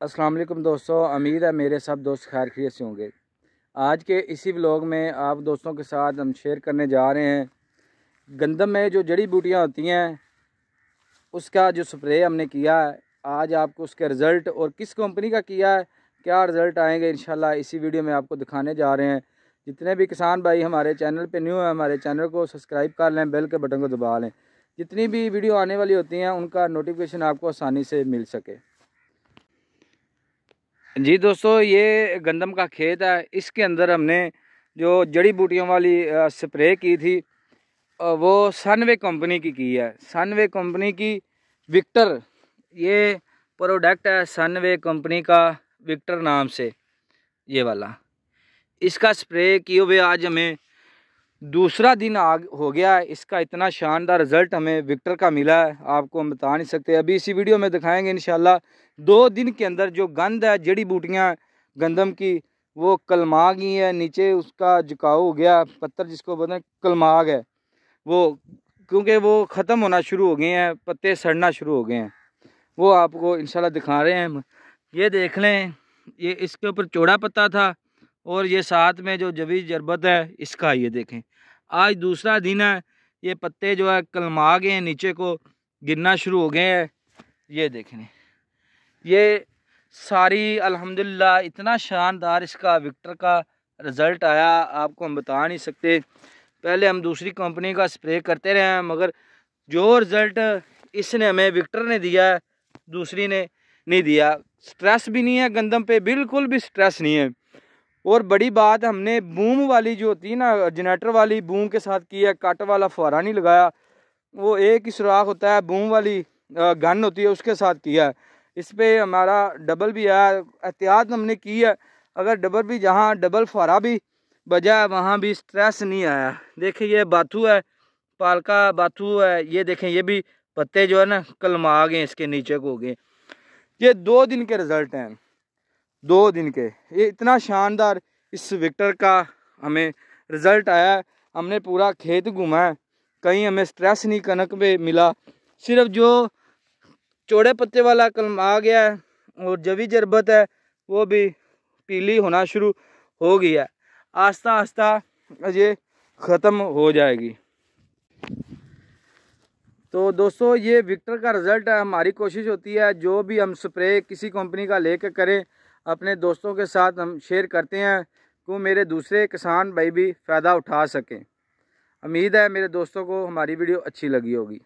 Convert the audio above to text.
अस्सलाम वालेकुम दोस्तों, उम्मीद है मेरे सब दोस्त खैर खैरियत से होंगे। आज के इसी व्लॉग में आप दोस्तों के साथ हम शेयर करने जा रहे हैं गंदम में जो जड़ी बूटियां होती हैं उसका जो स्प्रे हमने किया है। आज आपको उसके रिज़ल्ट और किस कंपनी का किया है, क्या रिज़ल्ट आएंगे इंशाल्लाह इसी वीडियो में आपको दिखाने जा रहे हैं। जितने भी किसान भाई हमारे चैनल पे न्यू हैं, हमारे चैनल को सब्सक्राइब कर लें, बेल के बटन को दबा लें, जितनी भी वीडियो आने वाली होती हैं उनका नोटिफिकेशन आपको आसानी से मिल सके। जी दोस्तों, ये गंदम का खेत है। इसके अंदर हमने जो जड़ी बूटियों वाली स्प्रे की थी वो सनवे कंपनी की है। सनवे कंपनी की विक्टर, ये प्रोडक्ट है सनवे कंपनी का, विक्टर नाम से ये वाला। इसका स्प्रे किए हुए आज हमें दूसरा दिन हो गया है। इसका इतना शानदार रिज़ल्ट हमें विक्टर का मिला है, आपको हम बता नहीं सकते। अभी इसी वीडियो में दिखाएंगे इंशाल्लाह। 2 दिन के अंदर जो गंद है, जड़ी बूटियाँ गंदम की, वो कलमा गई है। नीचे उसका झुकाव हो गया, पत्थर जिसको बोलते हैं कलमाग है वो, क्योंकि वो ख़त्म होना शुरू हो गए हैं, पत्ते सड़ना शुरू हो गए हैं। वो आपको इंशाल्लाह दिखा रहे हैं हम। ये देख लें, ये इसके ऊपर चौड़ा पत्ता था और ये साथ में जो जवी जरबत है इसका, ये देखें आज दूसरा दिन है। ये पत्ते जो है कलमा गए हैं, नीचे को गिरना शुरू हो गए हैं। ये देखें, ये सारी अल्हम्दुलिल्लाह इतना शानदार इसका विक्टर का रिज़ल्ट आया, आपको हम बता नहीं सकते। पहले हम दूसरी कंपनी का स्प्रे करते रहे हैं, मगर जो रिज़ल्ट इसने हमें विक्टर ने दिया है दूसरी ने नहीं दिया। स्ट्रेस भी नहीं है गंदम पे, बिल्कुल भी स्ट्रेस नहीं है। और बड़ी बात, हमने बूम वाली जो होती है ना, जनरेटर वाली बूम के साथ की है, कट वाला फुहारा नहीं लगाया। वो एक ही सुराख होता है, बूम वाली गन होती है, उसके साथ किया है। इस पर हमारा डबल भी है, एहतियात हमने की है। अगर डबल भी, जहाँ डबल फुहारा भी बजा है वहाँ भी स्ट्रेस नहीं आया। देखिए ये बाथू है, पालका बाथू है। ये देखें, ये भी पत्ते जो है ना कलमा गए, इसके नीचे को हो गए। ये 2 दिन के रिज़ल्ट हैं, 2 दिन के। ये इतना शानदार इस विक्टर का हमें रिज़ल्ट आया है। हमने पूरा खेत घूमा है, कहीं हमें स्ट्रेस नहीं कनक पे मिला। सिर्फ जो चौड़े पत्ते वाला कलम आ गया है और जवी जरबत है वो भी पीली होना शुरू हो गई है। आस्ता आस्ता ये ख़त्म हो जाएगी। तो दोस्तों, ये विक्टर का रिज़ल्ट है। हमारी कोशिश होती है जो भी हम स्प्रे किसी कंपनी का लेकर करें, अपने दोस्तों के साथ हम शेयर करते हैं कि मेरे दूसरे किसान भाई भी फ़ायदा उठा सकें। उम्मीद है मेरे दोस्तों को हमारी वीडियो अच्छी लगी होगी।